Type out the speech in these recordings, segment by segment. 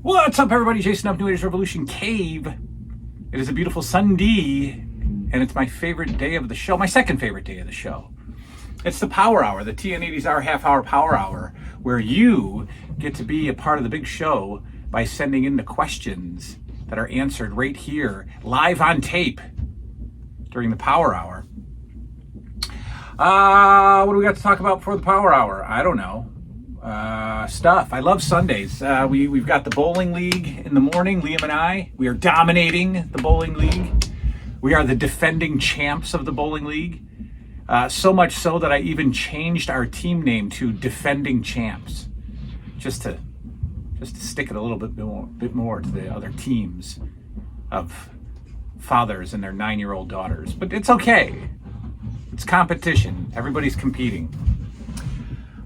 What's up, everybody? Jason of New Age Revolution Cave. It is a beautiful Sunday, and it's my favorite day of the show, my second favorite day of the show. It's the Power Hour, the TN80'sR half-hour Power Hour, where you get to be a part of the big show by sending in the questions that are answered right here, live on tape, during the Power Hour. What do we got to talk about before the Power Hour? I don't know. Stuff. I love Sundays. We've got the bowling league in the morning, Liam and I. We are dominating the bowling league. We are the defending champs of the bowling league. So much so that I even changed our team name to Defending Champs, just to stick it a little bit more to the other teams of fathers and their 9-year-old daughters. But it's okay. It's competition. Everybody's competing.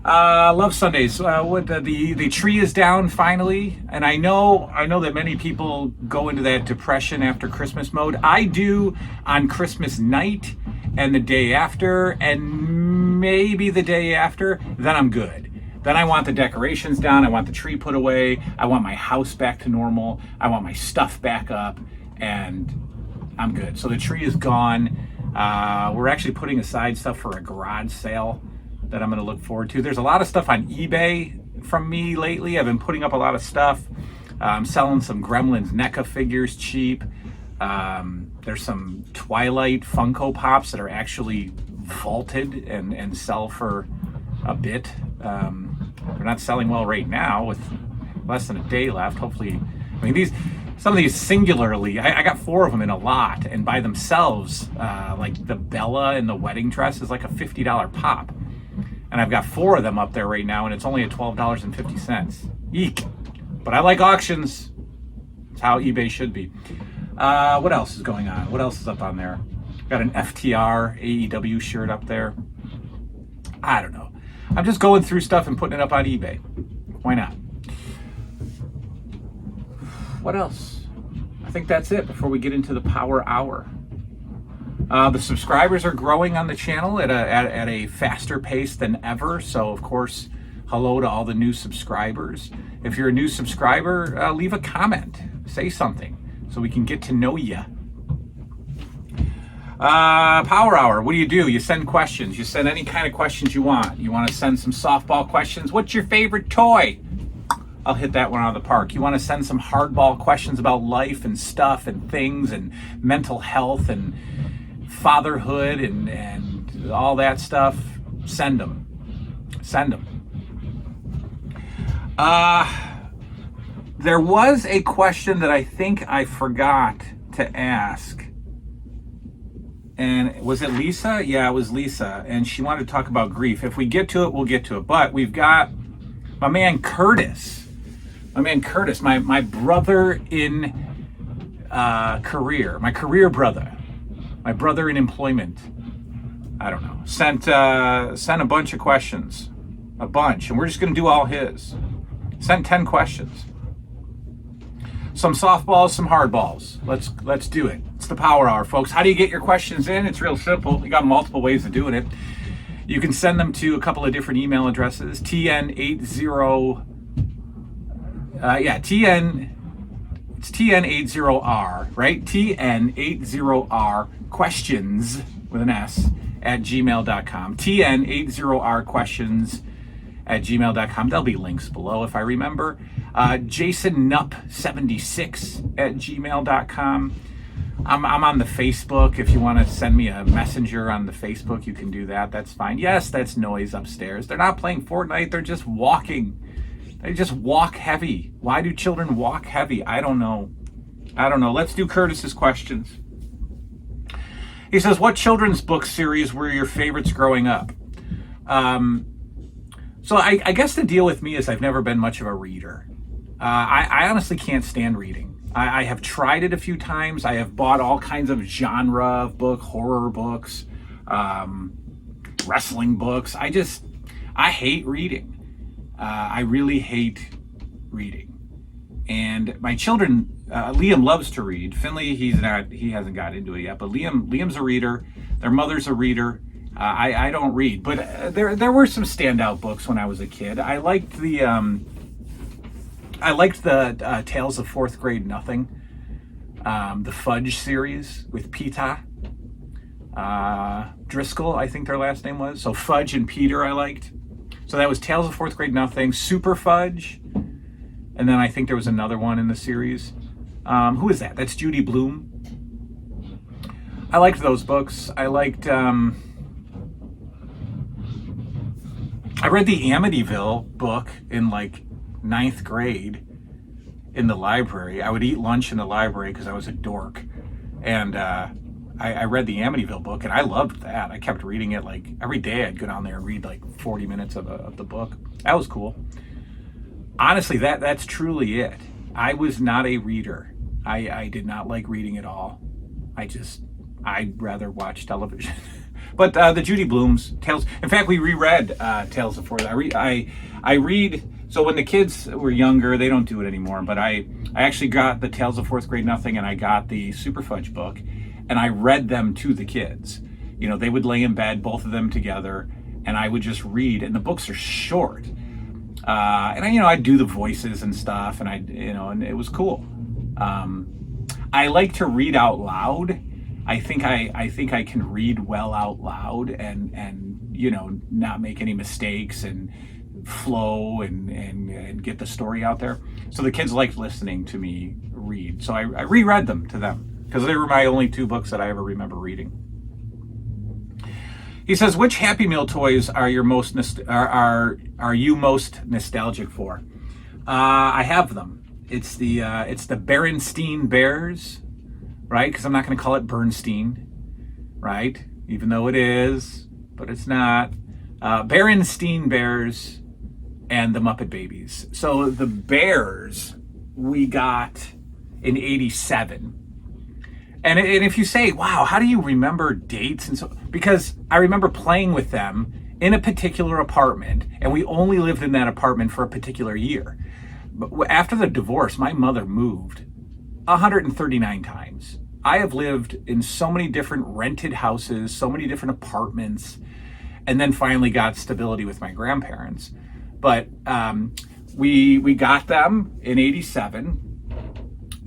Love Sundays. The tree is down finally, and I know that many people go into that depression after Christmas mode. I do on Christmas night and the day after, and maybe the day after. Then I'm good. Then I want the decorations down. I want the tree put away. I want my house back to normal. I want my stuff back up, and I'm good. So the tree is gone. We're actually putting aside stuff for a garage sale that I'm going to look forward to. There's a lot of stuff on eBay from me lately. I've been putting up a lot of stuff. I'm selling some Gremlins NECA figures cheap. There's some Twilight Funko Pops that are actually vaulted and sell for a bit. They're not selling well right now with less than a day left. Hopefully, some of these singularly, I got 4 of them in a lot, and by themselves, like the Bella and the wedding dress is like a $50 pop. And I've got 4 of them up there right now, and it's only at $12.50. Eek. But I like auctions. It's how eBay should be. What else is going on? What else is up on there? Got an FTR AEW shirt up there. I don't know. I'm just going through stuff and putting it up on eBay. Why not? What else? I think that's it before we get into the Power Hour. The subscribers are growing on the channel at a faster pace than ever. So, of course, hello to all the new subscribers. If you're a new subscriber, leave a comment. Say something so we can get to know you. Power Hour, what do? You send questions. You send any kind of questions you want. You want to send some softball questions? What's your favorite toy? I'll hit that one out of the park. You want to send some hardball questions about life and stuff and things and mental health and fatherhood and all that stuff? Send them. There was a question that I think I forgot to ask. And was it Lisa? Yeah, it was Lisa. And she wanted to talk about grief. If we get to it, we'll get to it. But we've got my man Curtis. My brother in career. My career brother. My brother in employment. I don't know. Sent a bunch of questions. A bunch. And we're just going to do all his. Sent 10 questions. Some softballs, some hardballs. Let's do it. It's the Power Hour, folks. How do you get your questions in? It's real simple. You got multiple ways of doing it. You can send them to a couple of different email addresses. It's TN80'sR, right? TN80'sR questions with an S at gmail.com. TN80'sR questions at gmail.com. There'll be links below if I remember. JasonNup76 at gmail.com. I'm on the Facebook. If you want to send me a messenger on the Facebook, you can do that. That's fine. Yes, that's noise upstairs. They're not playing Fortnite. They're just walking. They just walk heavy. Why do children walk heavy? I don't know. Let's do Curtis's questions. He says, what children's book series were your favorites growing up? So I guess the deal with me is I've never been much of a reader. I honestly can't stand reading. I have tried it a few times. I have bought all kinds of genre of book, horror books, wrestling books. I hate reading. I really hate reading. And my children, Liam loves to read. Finley, he hasn't got into it yet, but Liam's a reader. Their mother's a reader. I don't read, but there were some standout books when I was a kid. I liked the I liked the Tales of Fourth Grade Nothing, the Fudge series with Peta. Driscoll, I think their last name was. So Fudge and Peter I liked. So that was Tales of Fourth Grade Nothing, Super Fudge, and then I think there was another one in the series. Who is that? That's Judy Blume. I liked those books. I liked, I read the Amityville book in like 9th grade in the library. I would eat lunch in the library because I was a dork. And I read the Amityville book, and I loved that. I kept reading it like every day. I'd go down there and read like 40 minutes of the book. That was cool. Honestly, that's truly it. I was not a reader. I did not like reading at all. I'd rather watch television. But the Judy Blume's Tales. In fact, we reread Tales of Fourth. I read. So when the kids were younger, they don't do it anymore. But I actually got the Tales of Fourth Grade Nothing, and I got the Super Fudge book, and I read them to the kids. You know, they would lay in bed, both of them together, and I would just read. And the books are short, and I'd do the voices and stuff, and and it was cool. I like to read out loud. I think I can read well out loud and not make any mistakes and flow and get the story out there. So the kids liked listening to me read. So I reread them to them because they were my only 2 books that I ever remember reading. He says, which Happy Meal toys are you most nostalgic for? I have them. It's the Berenstein Bears, right? Because I'm not going to call it Bernstein, right? Even though it is, but it's not. Berenstein Bears and the Muppet Babies. So the Bears we got in '87. And if you say, wow, how do you remember dates? And so, because I remember playing with them in a particular apartment, and we only lived in that apartment for a particular year. But after the divorce, my mother moved 139 times. I have lived in so many different rented houses, so many different apartments, and then finally got stability with my grandparents. But we got them in '87,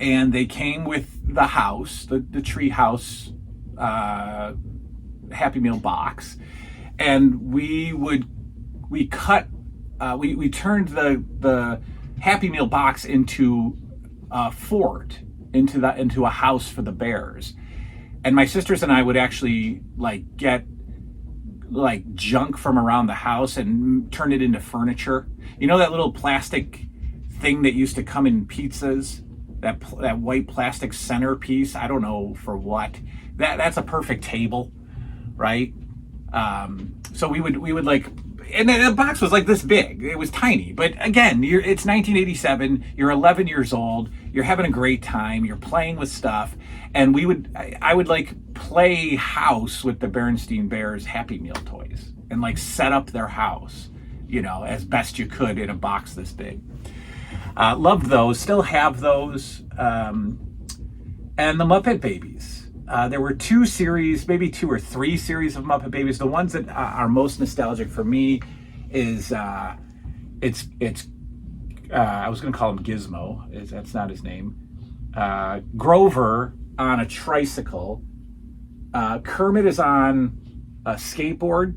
and they came with the house, the tree house Happy Meal box, and we turned the Happy Meal box into a fort, into a house for the bears. And my sisters and I would actually get junk from around the house and turn it into furniture. You know that little plastic thing that used to come in pizzas? That white plastic centerpiece? I don't know for what. That's a perfect table, right? So we would and the box was like this big. It was tiny, but again, it's 1987. You're 11 years old. You're having a great time. You're playing with stuff, and I would play house with the Berenstein Bears Happy Meal toys and set up their house, as best you could in a box this big. Loved those. Still have those. And the Muppet Babies. There were 2 series, maybe 2 or 3 series of Muppet Babies. The ones that are most nostalgic for me is I was going to call him Gizmo. That's not his name. Grover on a tricycle. Kermit is on a skateboard.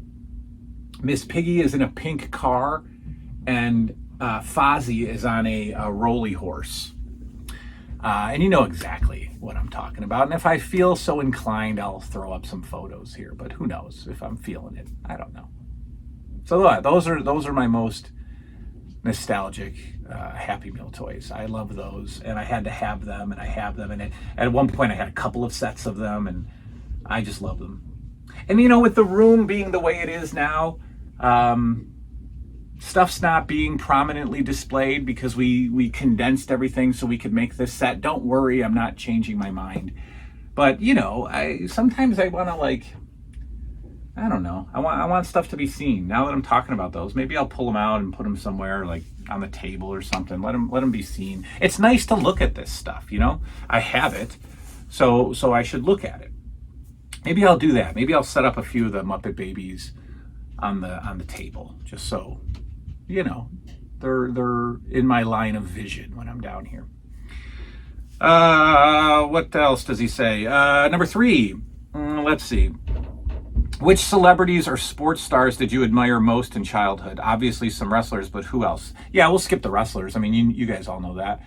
Miss Piggy is in a pink car, and Fozzie is on a rolly horse. And you know exactly what I'm talking about. And if I feel so inclined, I'll throw up some photos here. But who knows if I'm feeling it? I don't know. So those are my most nostalgic Happy Meal toys. I love those, and I had to have them, and I have them. And at one point, I had a couple of sets of them, and I just love them. And with the room being the way it is now, stuff's not being prominently displayed because we condensed everything so we could make this set. Don't worry, I'm not changing my mind. But sometimes I want to I don't know. I want stuff to be seen. Now that I'm talking about those, maybe I'll pull them out and put them somewhere on the table or something. Let them be seen. It's nice to look at this stuff. I have it, so I should look at it. Maybe I'll do that. Maybe I'll set up a few of the Muppet Babies on the table, just so They're in my line of vision when I'm down here. What else does he say? Number 3. Let's see. Which celebrities or sports stars did you admire most in childhood? Obviously some wrestlers, but who else? Yeah, we'll skip the wrestlers. I mean, you guys all know that.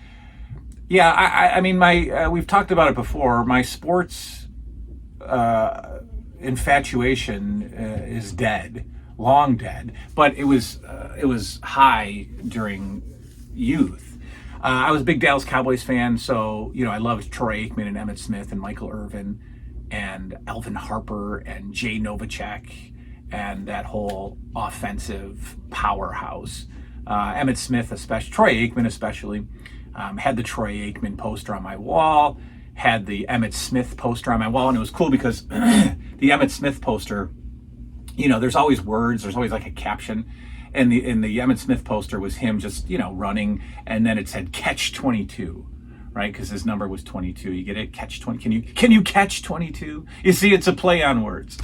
Yeah, I mean, we've talked about it before. My sports infatuation is dead, long dead. But it was high during youth. I was a big Dallas Cowboys fan, so I loved Troy Aikman and Emmitt Smith and Michael Irvin and Alvin Harper and Jay Novacek and that whole offensive powerhouse. Emmitt Smith, especially Troy Aikman, especially. Had the Troy Aikman poster on my wall, had the Emmitt Smith poster on my wall, and it was cool because the Emmitt Smith poster, there's always words, there's always like a caption, and the Emmitt Smith poster was him just running, and then it said catch 22, right? Because his number was 22. You get it? Catch 20. Can you catch 22? You see, it's a play on words.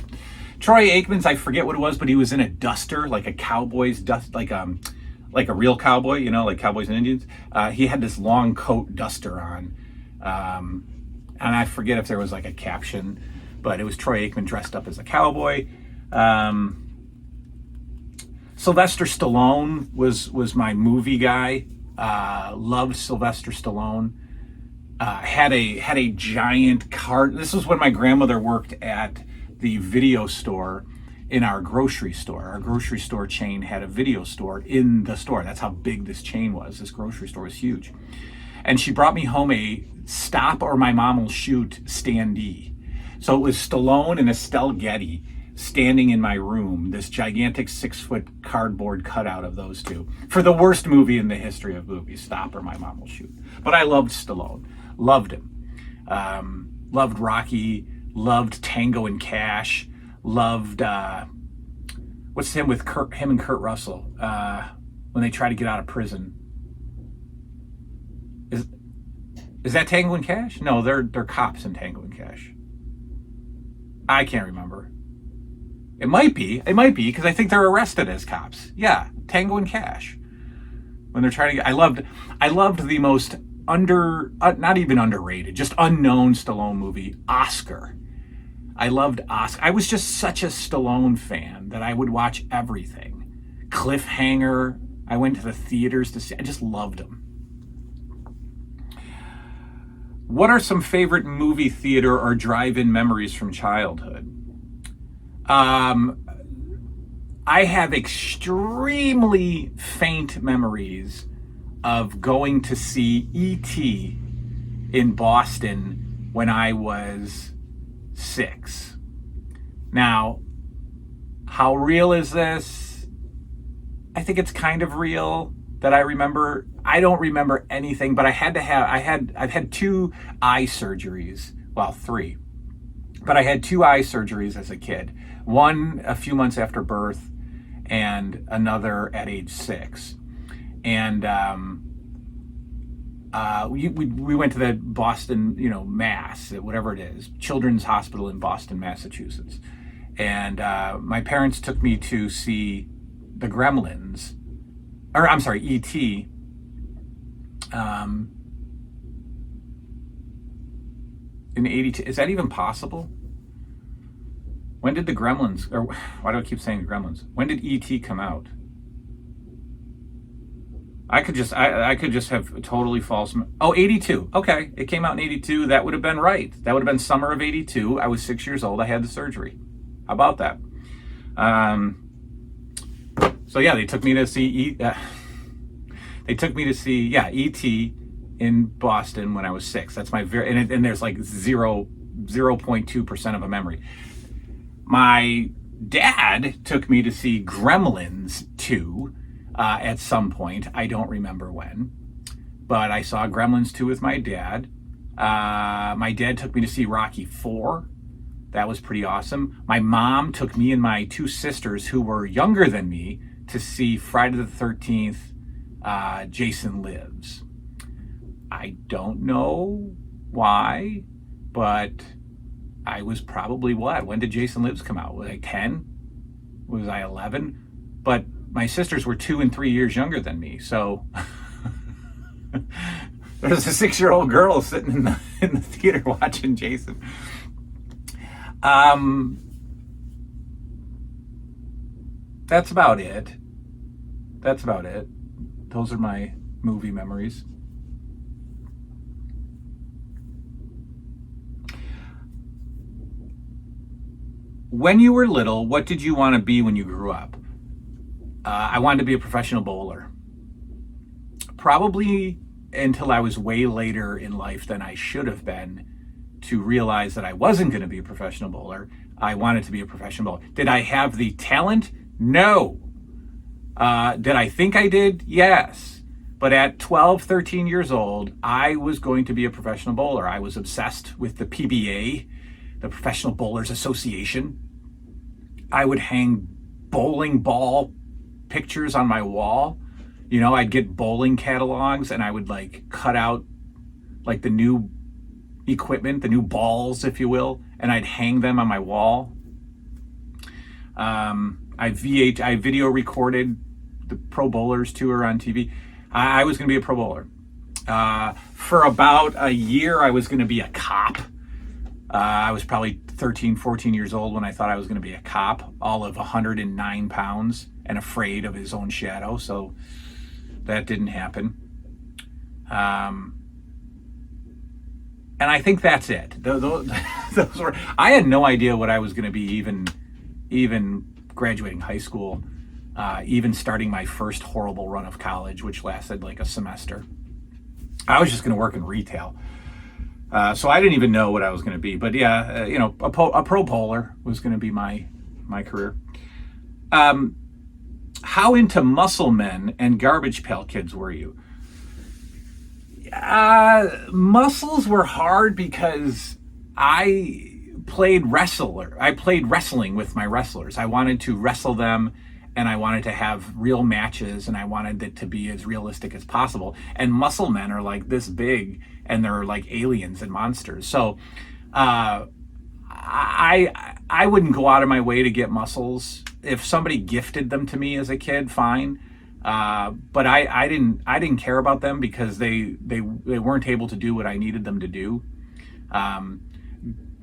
Troy Aikman's, I forget what it was, but he was in a duster, like a Cowboys dust, like a real cowboy, like Cowboys and Indians. He had this long coat duster on. And I forget if there was like a caption, but it was Troy Aikman dressed up as a cowboy. Sylvester Stallone was my movie guy. Loved Sylvester Stallone. Had a giant cart. This was when my grandmother worked at the video store in our grocery store. Our grocery store chain had a video store in the store. That's how big this chain was. This grocery store was huge. And she brought me home a Stop or My Mom Will Shoot standee. So it was Stallone and Estelle Getty standing in my room, this gigantic 6-foot cardboard cutout of those two, for the worst movie in the history of movies, Stop or My Mom Will Shoot. But I loved Stallone. Loved him. Loved Rocky. Loved Tango and Cash. Loved what's him with him and Kurt Russell when they try to get out of prison. Is that Tango and Cash? No, they're cops in Tango and Cash. I can't remember. It might be because I think they're arrested as cops. Yeah, Tango and Cash. When they're trying to get, I loved the most not even underrated, just unknown Stallone movie, Oscar. I loved Oscar. I was just such a Stallone fan that I would watch everything. Cliffhanger. I went to the theaters to see. I just loved him. What are some favorite movie theater or drive-in memories from childhood? I have extremely faint memories of going to see E.T. in Boston when I was 6. Now, how real is this? I think it's kind of real that I remember. I don't remember anything, but I've had 2 eye surgeries. Well, 3. But I had 2 eye surgeries as a kid. One a few months after birth and another at age 6. And we went to the Boston, Mass, whatever it is, Children's Hospital in Boston, Massachusetts. And my parents took me to see the Gremlins, or I'm sorry, E.T. In 82. Is that even possible? When did the Gremlins, or why do I keep saying the Gremlins? When did E.T. come out? I could just have totally false. 82. Okay, it came out in 82. That would have been right. That would have been summer of 82. I was 6 years old. I had the surgery. How about that? So yeah, they took me to see E.T. in Boston when I was 6. That's my and there's like 0.2% of a memory. My dad took me to see Gremlins 2 at some point. I don't remember when, but I saw Gremlins 2 with my dad. My dad took me to see Rocky 4. That was pretty awesome. My mom took me and my 2 sisters, who were younger than me, to see Friday the 13th, Jason Lives. I don't know why, but I was probably when did Jason Lives come out? Was I 10? Was I 11? But my sisters were 2 and 3 years younger than me, so there's a 6-year-old girl sitting in the theater watching Jason. That's about it. Those are my movie memories. When you were little, what did you want to be when you grew up? I wanted to be a professional bowler. Probably until I was way later in life than I should have been to realize that I wasn't going to be a professional bowler. I wanted to be a professional bowler. Did I have the talent? No. Did I think I did? Yes. But at 12, 13 years old, I was going to be a professional bowler. I was obsessed with the PBA, the Professional Bowlers Association. I would hang bowling ball pictures on my wall. You know, I'd get bowling catalogs and I would like cut out like the new equipment, the new balls, if you will, and I'd hang them on my wall. I video recorded the Pro Bowlers tour on TV. I was going to be a pro bowler. For about a year, I was going to be a cop. I was probably 13, 14 years old when I thought I was going to be a cop, all of 109 pounds and afraid of his own shadow. So that didn't happen. And I think that's it. Those were, I had no idea what I was going to be even graduating high school, even starting my first horrible run of college, which lasted like a semester. I was just going to work in retail. So I didn't even know what I was going to be. But yeah, a pro bowler was going to be my career. How into Muscle Men and Garbage Pail Kids were you? Muscles were hard because I played wrestler. I played wrestling with my wrestlers. I wanted to wrestle them, and I wanted to have real matches, and I wanted it to be as realistic as possible. And muscle men are like this big, and they're like aliens and monsters. So I wouldn't go out of my way to get muscles. If somebody gifted them to me as a kid, fine. But I didn't care about them because they weren't able to do what I needed them to do.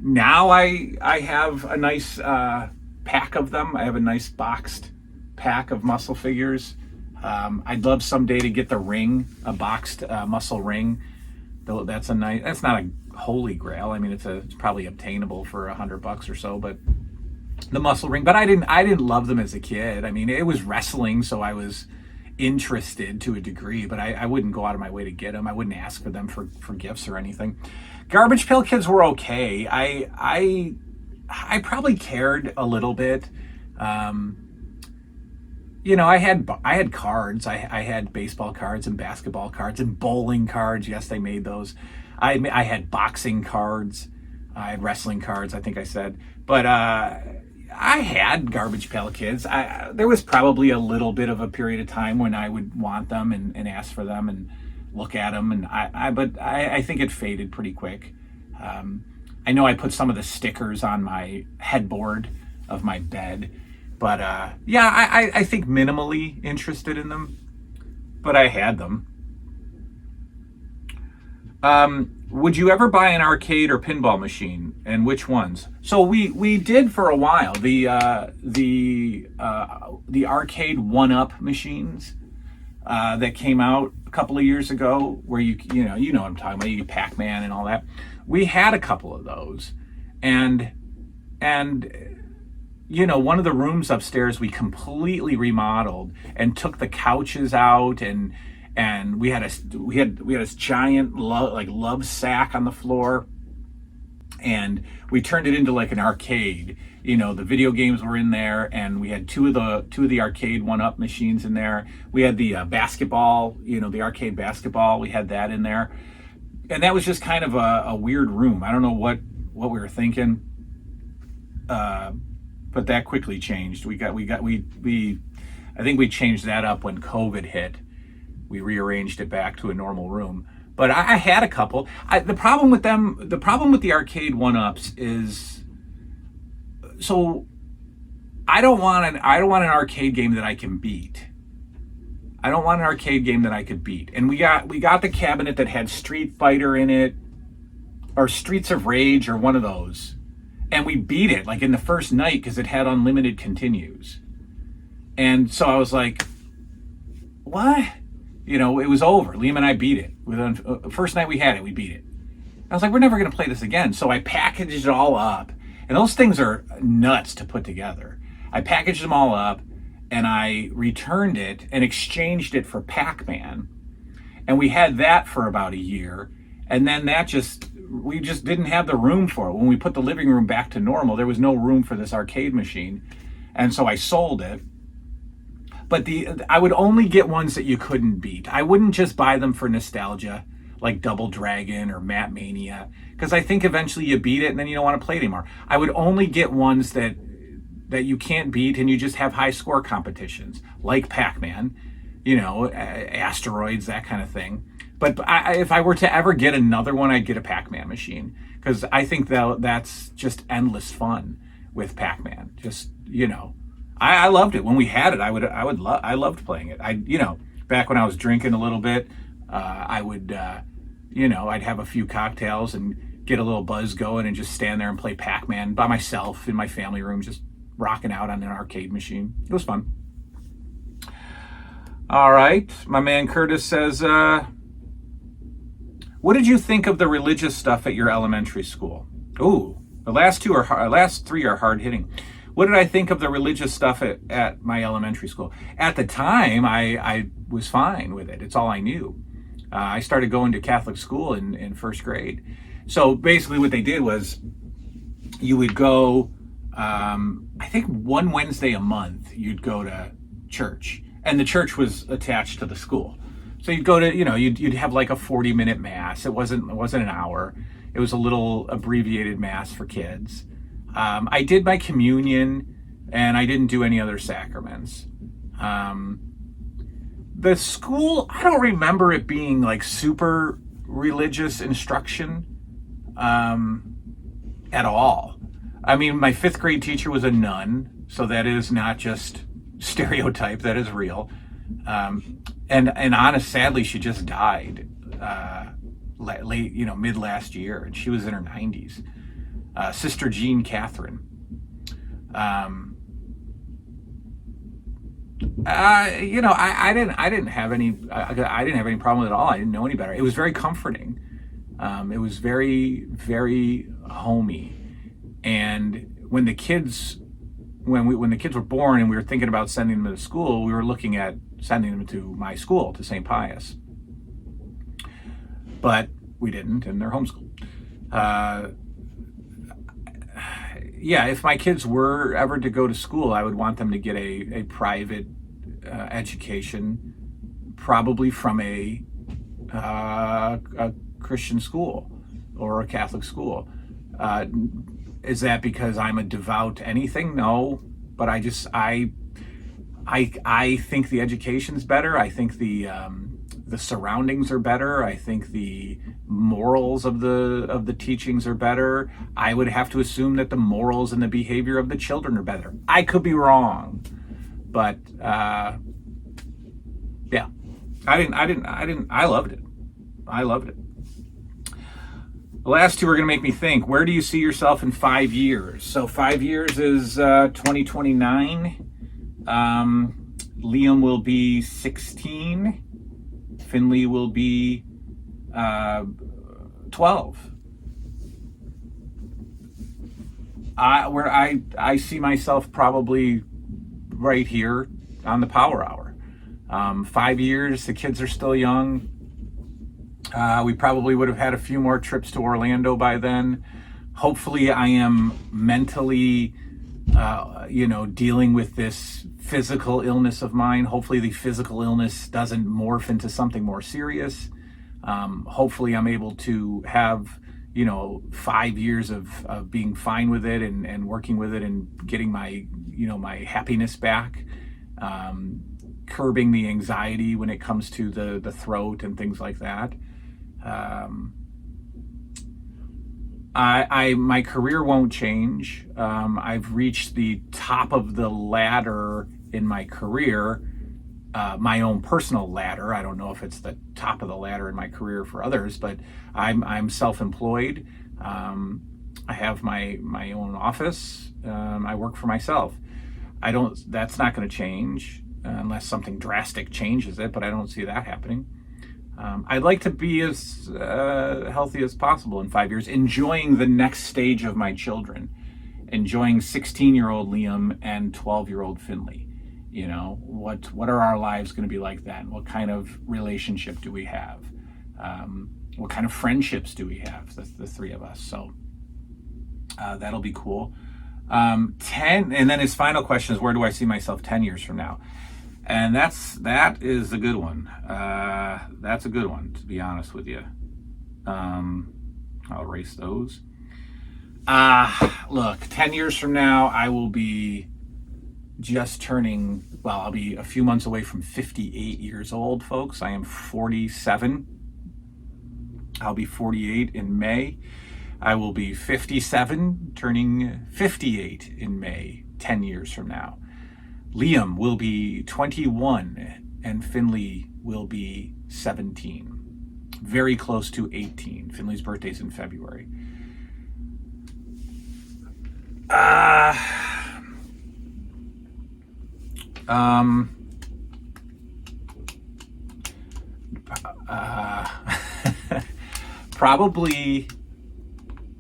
Now I have a nice pack of them. I have a nice boxed pack of muscle figures. I'd love someday to get the ring, a boxed muscle ring. Though that's not a holy grail. I mean, it's probably obtainable for $100 or so, but the muscle ring. But I didn't love them as a kid. I mean, it was wrestling, so I was interested to a degree, but I wouldn't go out of my way to get them. I wouldn't ask for them for gifts or anything. Garbage Pail Kids were okay. I probably cared a little bit. I had cards. I had baseball cards and basketball cards and bowling cards. Yes, they made those. I had boxing cards. I had wrestling cards, I think I said. But I had Garbage Pail Kids. There was probably a little bit of a period of time when I would want them and ask for them and look at them. But I think it faded pretty quick. I know I put some of the stickers on my headboard of my bed. But I think minimally interested in them. But I had them. Would you ever buy an arcade or pinball machine, and which ones? So we did for a while the arcade 1-up machines that came out a couple of years ago, where you know what I'm talking about, you get Pac-Man and all that. We had a couple of those, and one of the rooms upstairs we completely remodeled and took the couches out, and we had this giant love sack on the floor, and we turned it into like an arcade. The video games were in there, and we had two of the arcade 1-up machines in there. We had the basketball, the arcade basketball. We had that in there, and that was just kind of a weird room. I don't know what we were thinking. But that quickly changed. I think we changed that up when COVID hit. We rearranged it back to a normal room. But I had a couple. The problem with the arcade 1-ups is, so I don't want an arcade game that I can beat. I don't want an arcade game that I could beat. And we got the cabinet that had Street Fighter in it, or Streets of Rage, or one of those. And we beat it like in the first night because it had unlimited continues. And so I was like, what? You know, it was over. Liam and I beat it. First night we had it, we beat it. I was like, we're never going to play this again. So I packaged it all up. And those things are nuts to put together. I packaged them all up and I returned it and exchanged it for Pac-Man. And we had that for about a year. And then we just didn't have the room for it. When we put the living room back to normal, there was no room for this arcade machine. And so I sold it. But I would only get ones that you couldn't beat. I wouldn't just buy them for nostalgia, like Double Dragon or Mat Mania, because I think eventually you beat it and then you don't want to play it anymore. I would only get ones that you can't beat and you just have high score competitions, like Pac-Man, you know, Asteroids, that kind of thing. But if I were to ever get another one, I'd get a Pac-Man machine, because I think that's just endless fun with Pac-Man. Just, you know, I loved it when we had it. I loved playing it. Back when I was drinking a little bit, I would, I'd have a few cocktails and get a little buzz going and just stand there and play Pac-Man by myself in my family room, just rocking out on an arcade machine. It was fun. All right, my man Curtis says, what did you think of the religious stuff at your elementary school? Ooh, the last three are hard hitting. What did I think of the religious stuff at my elementary school? At the time, I was fine with it. It's all I knew. I started going to Catholic school in first grade. So basically what they did was you would go, I think one Wednesday a month, you'd go to church. And the church was attached to the school. So you'd go to, you'd have like a 40-minute mass. It wasn't an hour. It was a little abbreviated mass for kids. I did my communion, and I didn't do any other sacraments. The school, I don't remember it being like super religious instruction at all. I mean, my fifth grade teacher was a nun, so that is not just stereotype, that is real. And honest, sadly, she just died late, mid last year, and she was in her 90s. Sister Jean Catherine. I didn't have any problem with it at all. I didn't know any better. It was very comforting. It was very, very homey. And when the kids were born and we were thinking about sending them to school, we were looking at sending them to my school, to St. Pius. But we didn't, and they're homeschooled. If my kids were ever to go to school, I would want them to get a private education, probably from a Christian school or a Catholic school. Is that because I'm a devout anything? No, but I think the education's better. I think the surroundings are better. I think the morals of the teachings are better. I would have to assume that the morals and the behavior of the children are better. I could be wrong, but I loved it. I loved it. The last two are going to make me think. Where do you see yourself in 5 years? So 5 years is 2029. Liam will be 16. Finley will be 12. I see myself probably right here on the Power Hour. 5 years, the kids are still young. We probably would have had a few more trips to Orlando by then. Hopefully I am mentally, dealing with this physical illness of mine. Hopefully the physical illness doesn't morph into something more serious. Hopefully I'm able to have, 5 years of being fine with it and working with it and getting my, my happiness back. Curbing the anxiety when it comes to the throat and things like that. My career won't change. I've reached the top of the ladder in my career, my own personal ladder. I don't know if it's the top of the ladder in my career for others, but I'm self-employed. I have my own office. I work for myself. That's not going to change unless something drastic changes it, but I don't see that happening. I'd like to be as healthy as possible in 5 years, enjoying the next stage of my children, enjoying 16-year-old Liam and 12-year-old Finley. You know, what are our lives going to be like then? What kind of relationship do we have? What kind of friendships do we have, the three of us? So that'll be cool. 10, and then his final question is, where do I see myself 10 years from now? And that is a good one. That's a good one, to be honest with you. I'll erase those. Look, 10 years from now, I will be just turning, well, I'll be a few months away from 58 years old, folks. I am 47. I'll be 48 in May. I will be 57, turning 58 in May, 10 years from now. Liam will be 21 and Finley will be 17. Very close to 18. Finley's birthday's in February.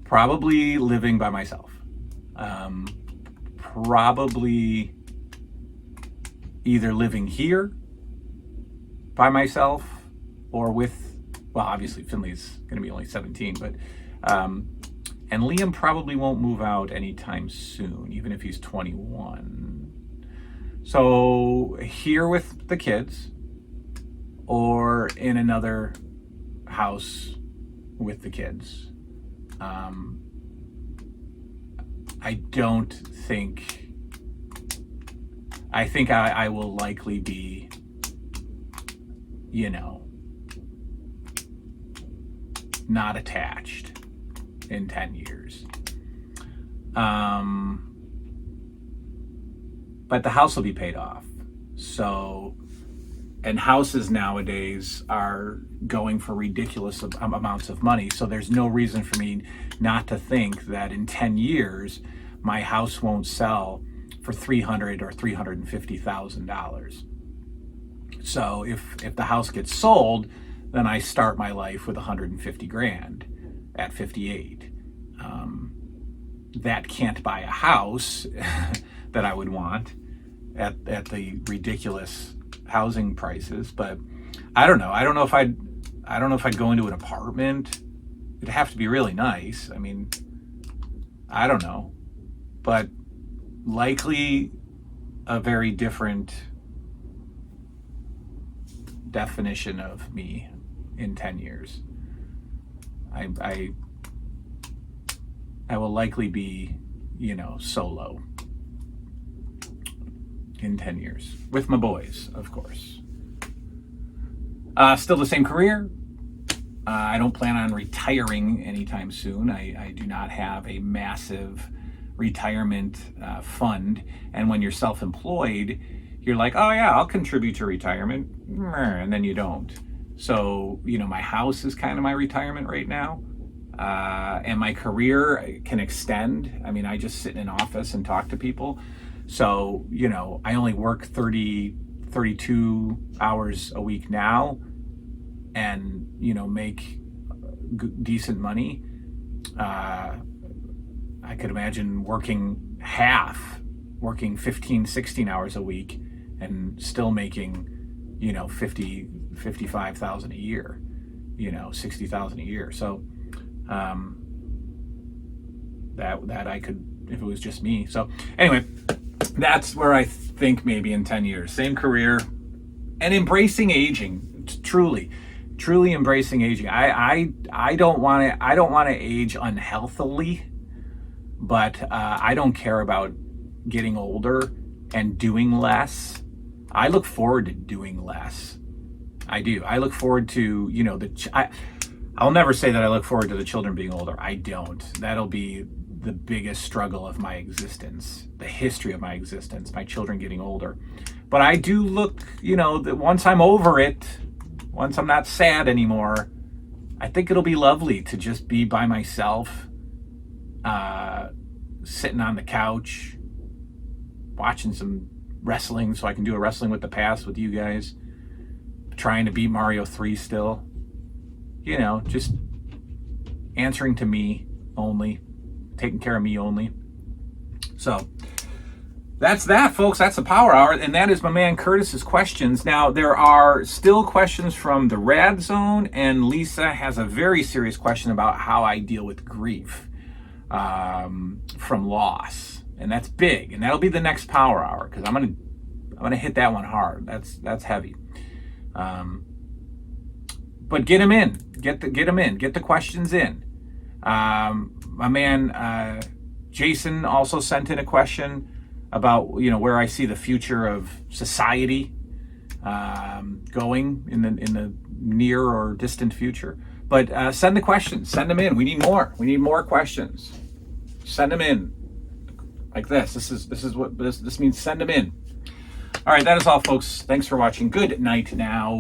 Probably living by myself. Probably either living here by myself or with, well, obviously Finley's going to be only 17, but and Liam probably won't move out anytime soon, even if he's 21. So here with the kids or in another house with the kids. I think I will likely be, you know, not attached in 10 years. But the house will be paid off. So, and houses nowadays are going for ridiculous amounts of money. So there's no reason for me not to think that in 10 years, my house won't sell for $300,000 or $350,000. So if the house gets sold, then I start my life with 150 grand at 58. That can't buy a house that I would want at the ridiculous housing prices, but I don't know. I don't know if I'd go into an apartment. It'd have to be really nice. I mean, I don't know, but likely a very different definition of me in 10 years. I will likely be, you know, solo in 10 years with my boys, of course. Still the same career. I don't plan on retiring anytime soon. I do not have a massive retirement fund. And when you're self-employed, you're like, oh yeah, I'll contribute to retirement. And then you don't. So, you know, my house is kind of my retirement right now. And my career can extend. I mean, I just sit in an office and talk to people. So, you know, I only work 32 hours a week now and, you know, make decent money. I could imagine working 15, 16 hours a week and still making, you know, 55,000 a year, you know, 60,000 a year. So, that I could, if it was just me. So anyway, that's where I think maybe in 10 years, same career and embracing aging, truly embracing aging. I don't want to age unhealthily, but I don't care about getting older and doing less. I look forward to doing less. I do. I look forward to, you know, I'll never say that I look forward to the children being older. I don't. That'll be the biggest struggle of my existence, the history of my existence, my children getting older. But I do look, that once I'm over it, once I'm not sad anymore, I think it'll be lovely to just be by myself, sitting on the couch, watching some wrestling so I can do a wrestling with the past with you guys, trying to beat Mario 3 still, just answering to me only, taking care of me only. So that's that, folks. That's the Power Hour, and that is my man Curtis's questions. Now, there are still questions from the Rad Zone, and Lisa has a very serious question about how I deal with grief from loss, and that's big, and that'll be the next Power Hour, because I'm gonna hit that one hard. That's heavy. But get them in. Get them in. Get the questions in. My man Jason also sent in a question about where I see the future of society going in the near or distant future. But send the questions. Send them in. We need more. We need more questions. Send them in. Like this. This is what this means. Send them in. All right. That is all, folks. Thanks for watching. Good night now.